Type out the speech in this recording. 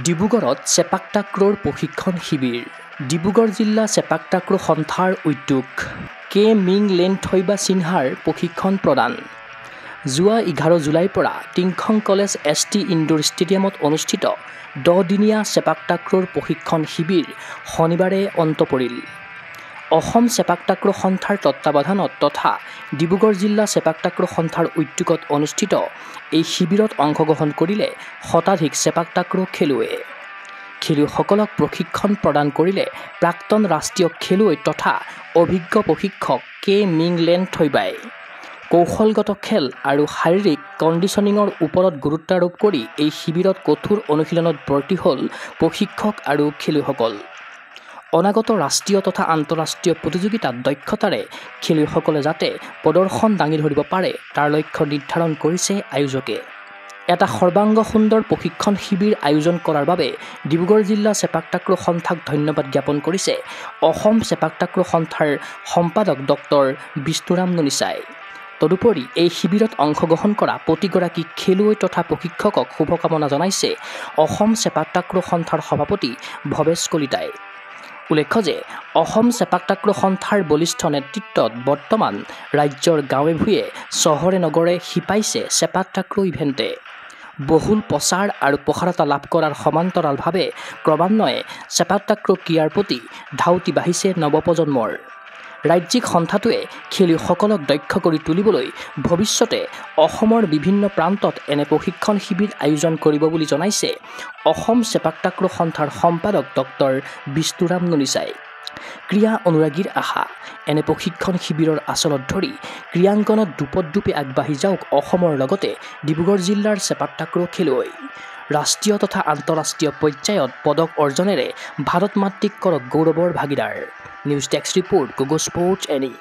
ডিব্ৰুগড়ত চেপাক টাক্ৰৰ প্ৰশিক্ষণ শিবিৰ। ডিব্ৰুগড় জিলা চেপাক টাক্ৰ সন্থাৰ উদ্যোগ। কে মিং লেন থৈবা সিনহাৰ প্ৰশিক্ষণ প্ৰদান। যোৱা 11 জুলাইৰ পৰা টিংখং কলেজ ST ইনডোৰ ষ্টেডিয়ামত অনুষ্ঠিত 10 দিনীয়া চেপাক টাক্ৰৰ প্ৰশিক্ষণ শিবিৰ শনিবাৰে অন্ত পৰিল। অসম চেপাক টাক্ৰ সন্থাৰ তত্বাৱধানত তথা ডিব্ৰুগড় জিলা চেপাক টাক্ৰ সন্থাৰ উদ্যোগত অনুষ্ঠিত এই শিবিৰত অংশগ্ৰহণ কৰিলে শতাধিক চেপাক টাক্ৰ খেলুৱৈয়ে। খেলুৱৈসকলক প্ৰশিক্ষণ প্ৰদান কৰিলে প্ৰাক্তন ৰাষ্ট্ৰীয় খেলুৱৈ তথা অভিজ্ঞ প্ৰশিক্ষক কে মিং লেন থৈবাই। কৌশলগত খেল আৰু শাৰীৰিক কণ্ডিশ্যনিঙৰ ওপৰত গুৰুত্ব আৰোপ কৰি এই শিবিৰত কঠোৰ অনুশীলনত ব্ৰতী হ'ল প্ৰশিক্ষক আৰু খেলুৱৈসকল। অনাগত ৰাষ্ট্ৰীয় তথা আন্তঃৰাষ্ট্ৰীয় প্ৰতিযোগিতাত দক্ষতাৰে খেলুৱৈসকলে যাতে প্ৰদৰ্শন দাঙি ধৰিব পাৰে তাৰ লক্ষ্য নিৰ্ধাৰণ কৰিছে আয়োজকে। এটা সৰ্বাংগ সুন্দৰ প্ৰশিক্ষণ শিবিৰ আয়োজন কৰাৰ বাবে ডিব্ৰুগড় জিলা চেপাক টাক্ৰ সন্থাক ধন্যবাদ জ্ঞাপন কৰিছে অসম চেপাক টাক্ৰ সন্থাৰ সম্পাদক ডক্টৰ বিষ্ণুৰাম নুনিচাই। তদুপৰি এই শিবিৰত অংশগ্ৰহণ কৰা প্ৰতিগৰাকী খেলুৱৈ তথা প্ৰশিক্ষকক শুভকামনা জনাইছে অসম চেপাক টাক্ৰ সন্থাৰ সভাপতি ভৱেশ কলিতাই। উল্লেখ্য যে অসম চেপাক টাক্ৰ সন্থাৰ বলিষ্ঠ নেতৃত্বত বৰ্তমান ৰাজ্যৰ গাঁৱে ভূঞে চহৰে নগৰে শিপাইছে চেপাক টাক্ৰ ইভেণ্টে। বহুল প্ৰচাৰ আৰু প্ৰসাৰতা লাভ কৰাৰ সমান্তৰালভাৱে ক্ৰমান্বয়ে চেপাক টাক্ৰ ক্ৰীড়াৰ প্ৰতি ধাউতি বাঢ়িছে নৱপ্ৰজন্মৰ। ৰাজ্যিক সন্থাটোৱে খেলুৱৈসকলক দক্ষ কৰি তুলিবলৈ ভৱিষ্যতে অসমৰ বিভিন্ন প্ৰান্তত এনে প্ৰশিক্ষণ শিবিৰ আয়োজন কৰিব বুলি জনাইছে অসম চেপাক টাক্ৰ সন্থাৰ সম্পাদক ডক্টৰ বিষ্ণুৰাম নুনিচাই। ক্ৰীড়া অনুৰাগীৰ আশা এনে প্ৰশিক্ষণ শিবিৰৰ আচলত ধৰি ক্ৰীড়াংগনত দোপতদোপে আগবাঢ়ি যাওক অসমৰ লগতে ডিব্ৰুগড় জিলাৰ চেপাক টাক্ৰ খেলুৱৈ। ৰাষ্ট্ৰীয় তথা আন্তঃৰাষ্ট্ৰীয় পৰ্যায়ত পদক অৰ্জনেৰে ভাৰত মাতৃক কৰক গৌৰৱৰ ভাগিদাৰ। নিউজ ডেস্ক ৰিপোৰ্ট, গোগো স্পৰ্টছ এনি।